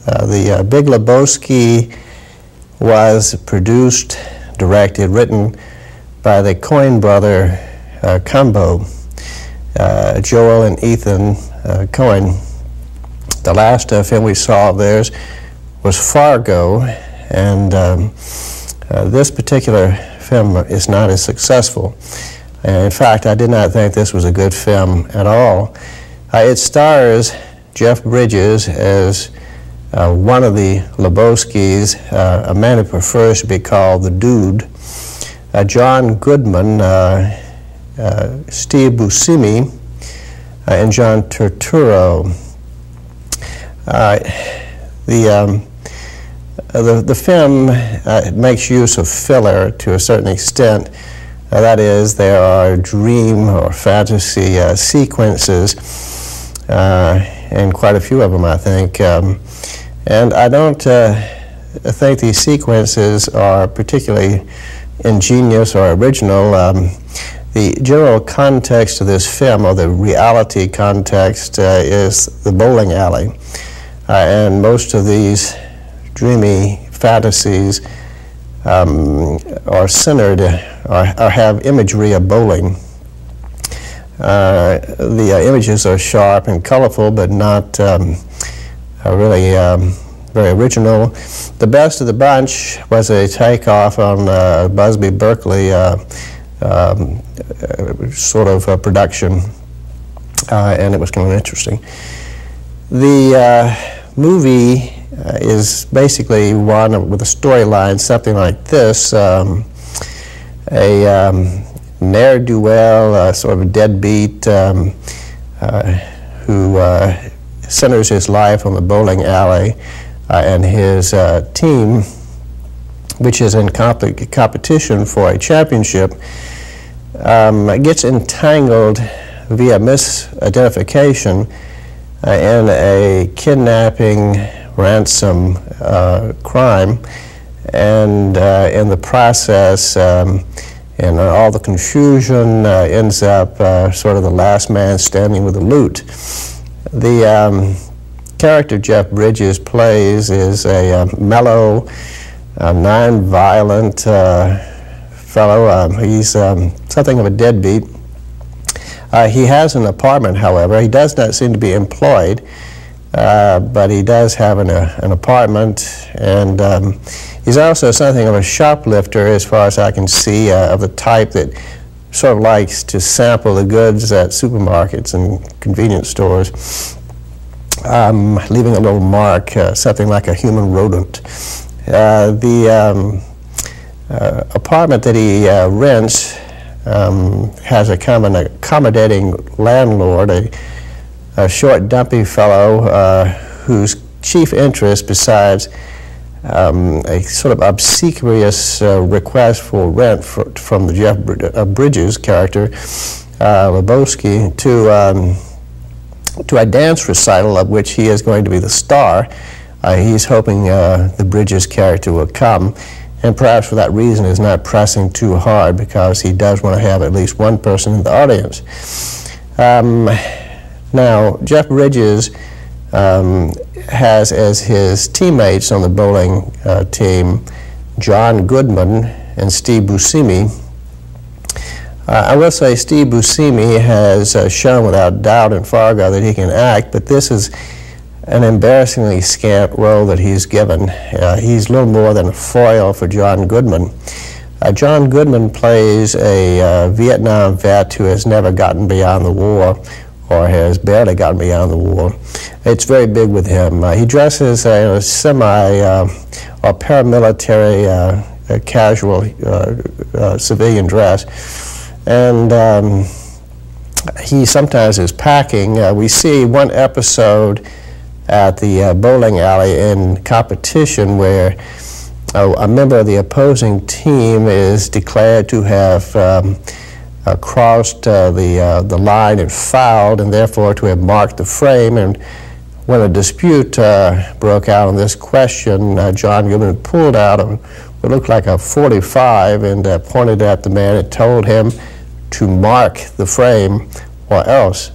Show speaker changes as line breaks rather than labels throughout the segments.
The Big Lebowski was produced, directed, written by the Coen brother combo, Joel and Ethan Coen. The last film we saw of theirs was Fargo, and this particular film is not as successful. In fact, I did not think this was a good film at all. It stars Jeff Bridges as one of the Lebowskis, a man who prefers to be called the Dude, John Goodman, Steve Buscemi, and John Turturro. The film makes use of filler to a certain extent. That is, there are dream or fantasy sequences, and quite a few of them, I think. And I don't think these sequences are particularly ingenious or original. The general context of this film, or the reality context, is the bowling alley. And most of these dreamy fantasies are centered or have imagery of bowling. The images are sharp and colorful, but not really very original. The best of the bunch was a takeoff on Busby Berkeley sort of production, and it was kind of interesting. The movie is basically one with a storyline, something like this. A ne'er-do-well, sort of a deadbeat who centers his life on the bowling alley and his team, which is in competition for a championship, gets entangled via misidentification in a kidnapping ransom crime, and in the process, and all the confusion, ends up sort of the last man standing with the loot. The character Jeff Bridges plays is a mellow, non-violent fellow. He's something of a deadbeat. He has an apartment, however. He does not seem to be employed, but he does have an apartment, and he's also something of a shoplifter, as far as I can see, of the type that sort of likes to sample the goods at supermarkets and convenience stores, leaving a little mark, something like a human rodent. The apartment that he rents has a kind of an accommodating landlord, a short, dumpy fellow whose chief interest, besides a sort of obsequious request for rent from the Jeff Bridges character, Lebowski, to a dance recital of which he is going to be the star. He's hoping the Bridges character will come, and perhaps for that reason is not pressing too hard, because he does want to have at least one person in the audience. Now, Jeff Bridges has as his teammates on the bowling team John Goodman and Steve Buscemi. I will say Steve Buscemi has shown without doubt in Fargo that he can act, but this is an embarrassingly scant role that he's given. He's little more than a foil for John Goodman. John Goodman plays a Vietnam vet who has never gotten beyond the war, or has barely gotten beyond the war. It's very big with him. He dresses in a semi or paramilitary casual civilian dress, and he sometimes is packing. We see one episode at the bowling alley in competition where a member of the opposing team is declared to have crossed the line and fouled, and therefore to have marked the frame. And when a dispute broke out on this question, John Goodman pulled out what looked like a .45 and pointed at the man and told him to mark the frame or else.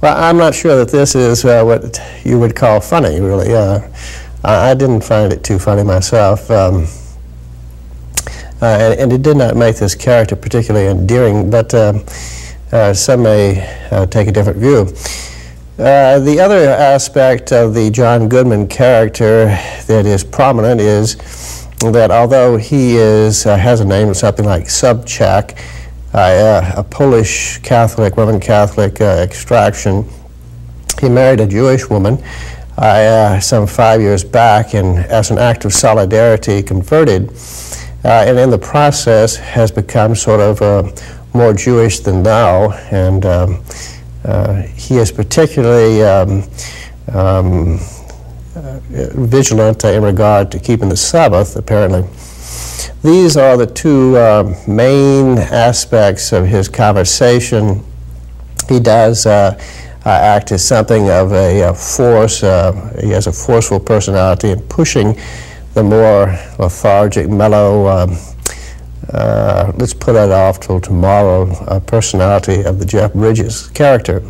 Well, I'm not sure that this is what you would call funny, really. I didn't find it too funny myself. And it did not make this character particularly endearing, but some may take a different view. The other aspect of the John Goodman character that is prominent is that although he has a name of something like Sobchak, a Polish Catholic, Roman Catholic extraction, he married a Jewish woman some 5 years back, and as an act of solidarity converted, and in the process has become sort of more Jewish than thou, and he is particularly vigilant in regard to keeping the Sabbath, apparently. These are the two main aspects of his conversation. He does act as something of a force. He has a forceful personality in pushing the more lethargic, mellow, let's put it off till tomorrow, personality of the Jeff Bridges character.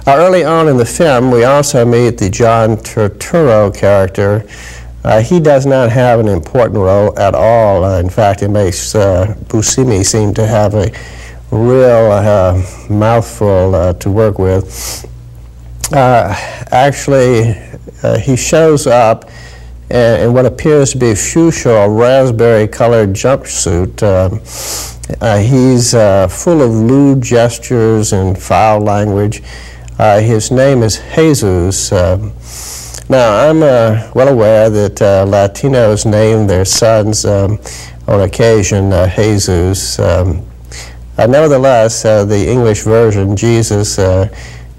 Early on in the film, we also meet the John Turturro character. He does not have an important role at all. In fact, it makes Buscemi seem to have a real mouthful to work with. Actually, he shows up in what appears to be a fuchsia or raspberry-colored jumpsuit. He's full of lewd gestures and foul language. His name is Jesus. Now, I'm well aware that Latinos name their sons on occasion Jesus. Nevertheless, the English version, Jesus,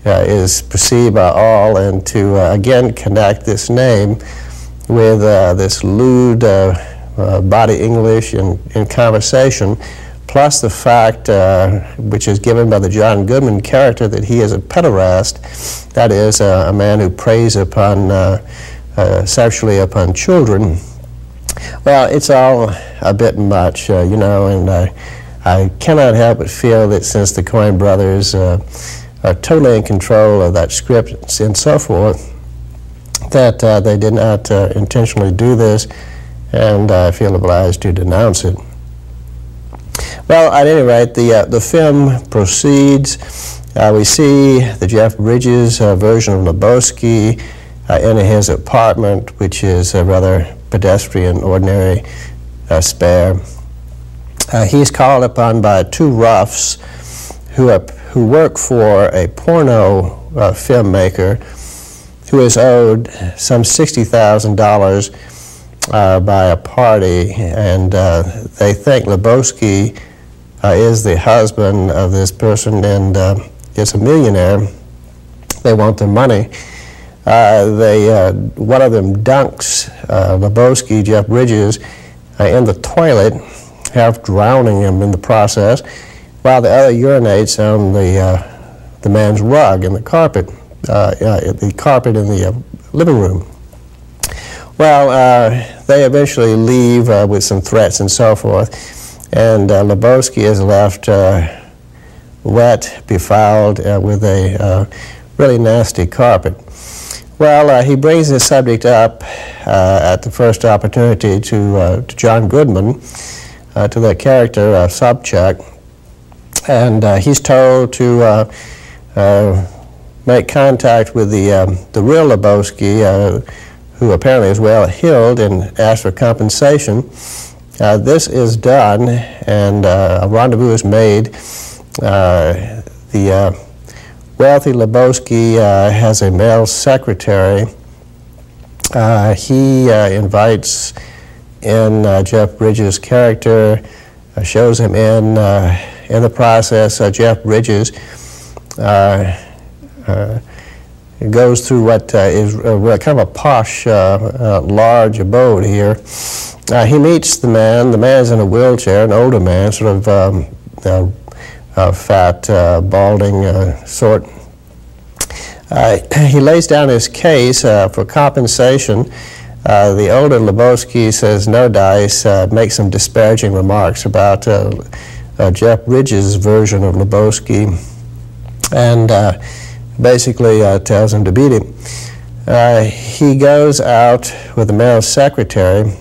is perceived by all, and to again connect this name with this lewd body English in conversation, plus the fact, which is given by the John Goodman character, that he is a pederast, that is, a man who preys upon, sexually upon children. Well, it's all a bit much, you know, and I cannot help but feel that since the Coen brothers are totally in control of that script and so forth, that they did not intentionally do this, and I feel obliged to denounce it. Well, at any rate, the film proceeds. We see the Jeff Bridges version of Lebowski in his apartment, which is a rather pedestrian, ordinary, spare. He's called upon by two roughs who work for a porno filmmaker who is owed some $60,000 by a party, and they think Lebowski is the husband of this person and is a millionaire. They want their money. One of them dunks Lebowski, Jeff Bridges, in the toilet, half drowning him in the process, while the other urinates on the man's rug and the carpet in the living room. Well, they eventually leave with some threats and so forth, and Lebowski is left wet, befouled with a really nasty carpet. Well, he brings this subject up at the first opportunity to John Goodman, to the character Sobchak, and he's told to make contact with the real Lebowski, who apparently is well heeled, and ask for compensation. This is done, and a rendezvous is made. The wealthy Lebowski has a male secretary. He invites in Jeff Bridges' character, shows him in the process. Jeff Bridges goes through what is kind of a posh, large abode here. He meets the man. The man's in a wheelchair, an older man, sort of fat, balding sort. He lays down his case for compensation. The older Lebowski says no dice, makes some disparaging remarks about Jeff Bridges' version of Lebowski. and basically tells him to beat him. He goes out with the male secretary.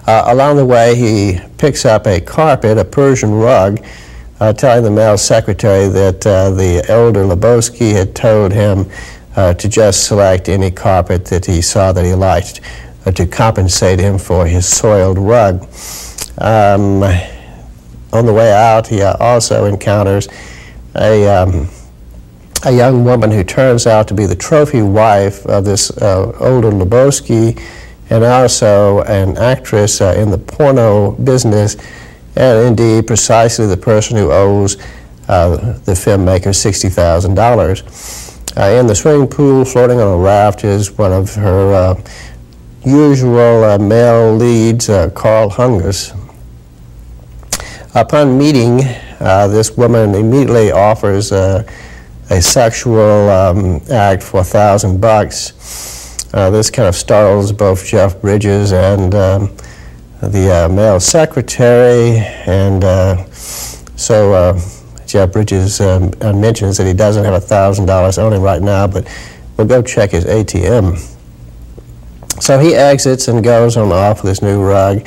Along the way, he picks up a carpet, a Persian rug, telling the male secretary that the elder Lebowski had told him to just select any carpet that he saw that he liked to compensate him for his soiled rug. On the way out, he also encounters a young woman who turns out to be the trophy wife of this older Lebowski, and also an actress in the porno business, and indeed precisely the person who owes the filmmaker $60,000. In the swimming pool, floating on a raft, is one of her usual male leads, Carl Hungus. Upon meeting, this woman immediately offers a sexual act for $1,000. This kind of startles both Jeff Bridges and the male secretary, and so Jeff Bridges mentions that he doesn't have $1,000 on him right now, but we'll go check his ATM. So he exits and goes on off with this new rug,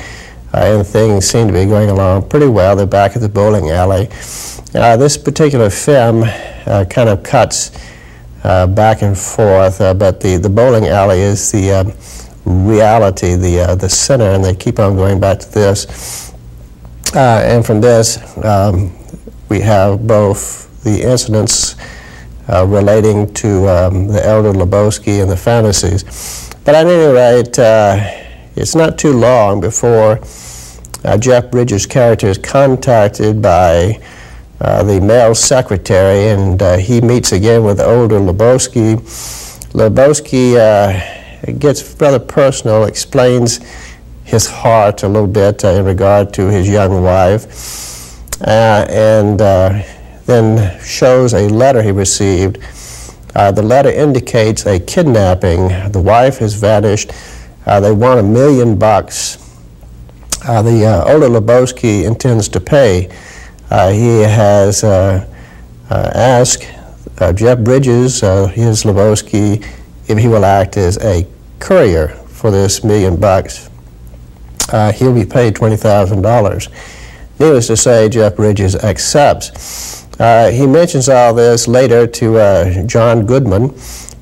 and things seem to be going along pretty well. They're back at the bowling alley. This particular film kind of cuts back and forth, but the bowling alley is the reality, the center, and they keep on going back to this. And from this, we have both the incidents relating to the elder Lebowski and the fantasies. But at any rate, it's not too long before Jeff Bridges' character is contacted by the male secretary, and he meets again with the older Lebowski. Lebowski gets rather personal, explains his heart a little bit in regard to his young wife, and then shows a letter he received. The letter indicates a kidnapping. The wife has vanished. They want $1 million. The older Lebowski intends to pay. He has asked Jeff Bridges, his Lebowski, if he will act as a courier for this $1 million. He'll be paid $20,000. Needless to say, Jeff Bridges accepts. He mentions all this later to John Goodman,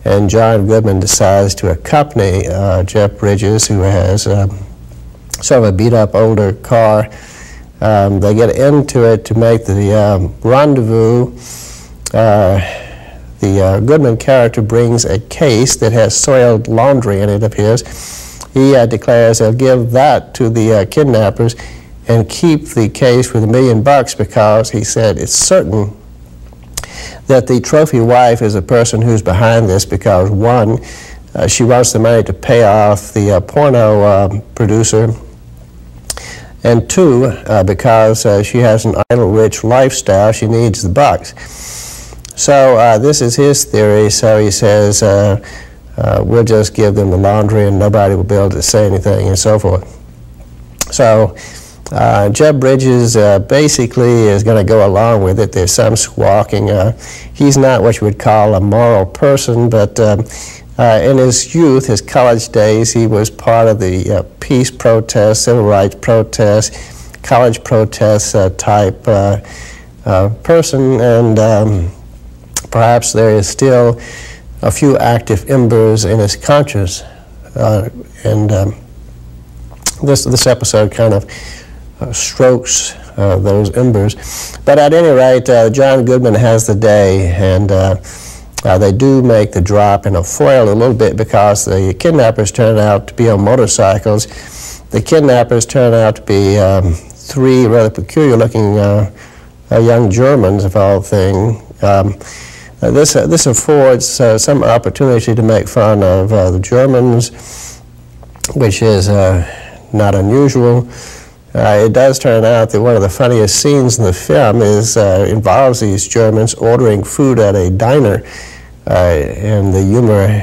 and John Goodman decides to accompany Jeff Bridges, who has sort of a beat-up older car. They get into it to make the rendezvous. The Goodman character brings a case that has soiled laundry in it of his. He declares he'll give that to the kidnappers and keep the case for the $1 million because he said it's certain that the trophy wife is a person who's behind this because, one, she wants the money to pay off the porno producer, and two, because she has an idle-rich lifestyle, she needs the bucks. So this is his theory, so he says, we'll just give them the laundry and nobody will be able to say anything and so forth. So Jeff Bridges basically is going to go along with it. There's some squawking. He's not what you would call a moral person, but in his youth, his college days, he was part of the peace protests, civil rights protests, college protests type person, and perhaps there is still a few active embers in his conscience. This episode kind of strokes those embers. But at any rate, John Goodman has the day, and they do make the drop in a foil a little bit because the kidnappers turn out to be on motorcycles. The kidnappers turn out to be three rather peculiar-looking young Germans, of all things. This affords some opportunity to make fun of the Germans, which is not unusual. It does turn out that one of the funniest scenes in the film involves these Germans ordering food at a diner, and the humor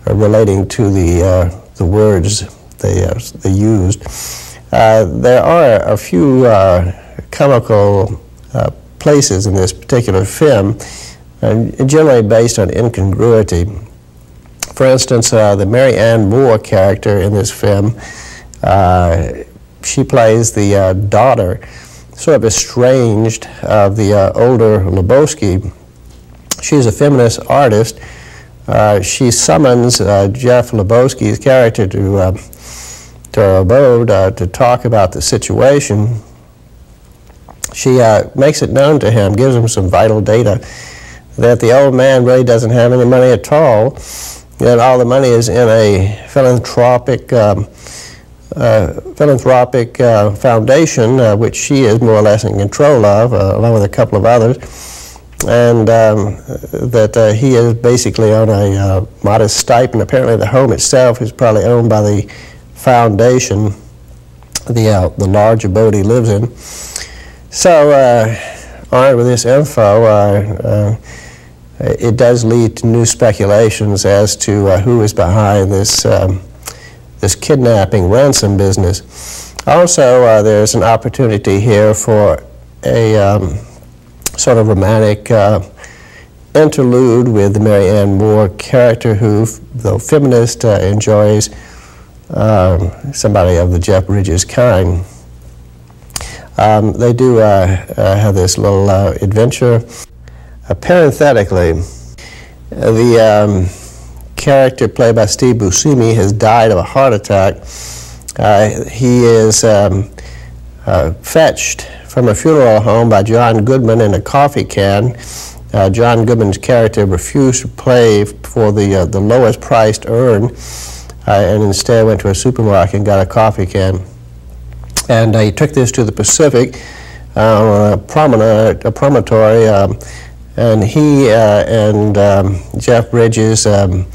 relating to the words they used. There are a few comical places in this particular film, generally based on incongruity. For instance, the Mary Ann Moore character in this film, she plays the daughter, sort of estranged of the older Lebowski. She's a feminist artist. She summons Jeff Lebowski's character to her abode to talk about the situation. She makes it known to him, gives him some vital data, that the old man really doesn't have any money at all, that all the money is in a philanthropic foundation, which she is more or less in control of, along with a couple of others, and that he is basically on a modest stipend. Apparently the home itself is probably owned by the foundation, the large abode he lives in. So, armed with this info, it does lead to new speculations as to who is behind this this kidnapping ransom business. Also, there's an opportunity here for a sort of romantic interlude with the Mary Ann Moore character, who, though feminist, enjoys somebody of the Jeff Bridges kind. They do have this little adventure. Parenthetically, the character played by Steve Buscemi has died of a heart attack. He is fetched from a funeral home by John Goodman in a coffee can. John Goodman's character refused to pay for the lowest priced urn, and instead went to a supermarket and got a coffee can. And he took this to the Pacific on a promontory, and he and Jeff Bridges had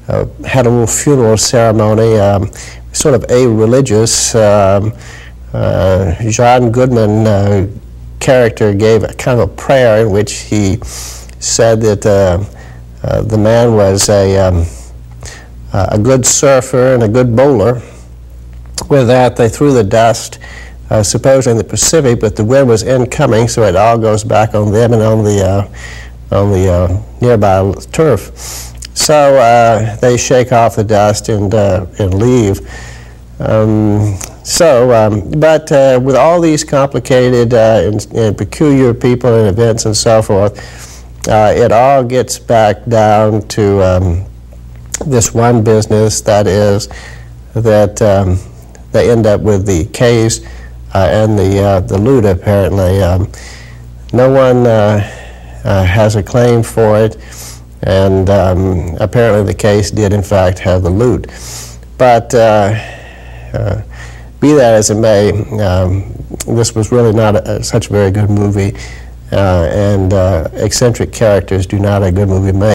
a little funeral ceremony, sort of a-religious. John Goodman character gave a kind of a prayer in which he said that the man was a good surfer and a good bowler. With that, they threw the dust, supposedly in the Pacific, but the wind was incoming, so it all goes back on them and on the nearby turf. So they shake off the dust and leave. But with all these complicated and peculiar people and events and so forth, it all gets back down to this one business, that is that they end up with the case and the loot, apparently. No one has a claim for it, and apparently the case did in fact have the loot. But be that as it may, this was really not such a very good movie, and eccentric characters do not a good movie make.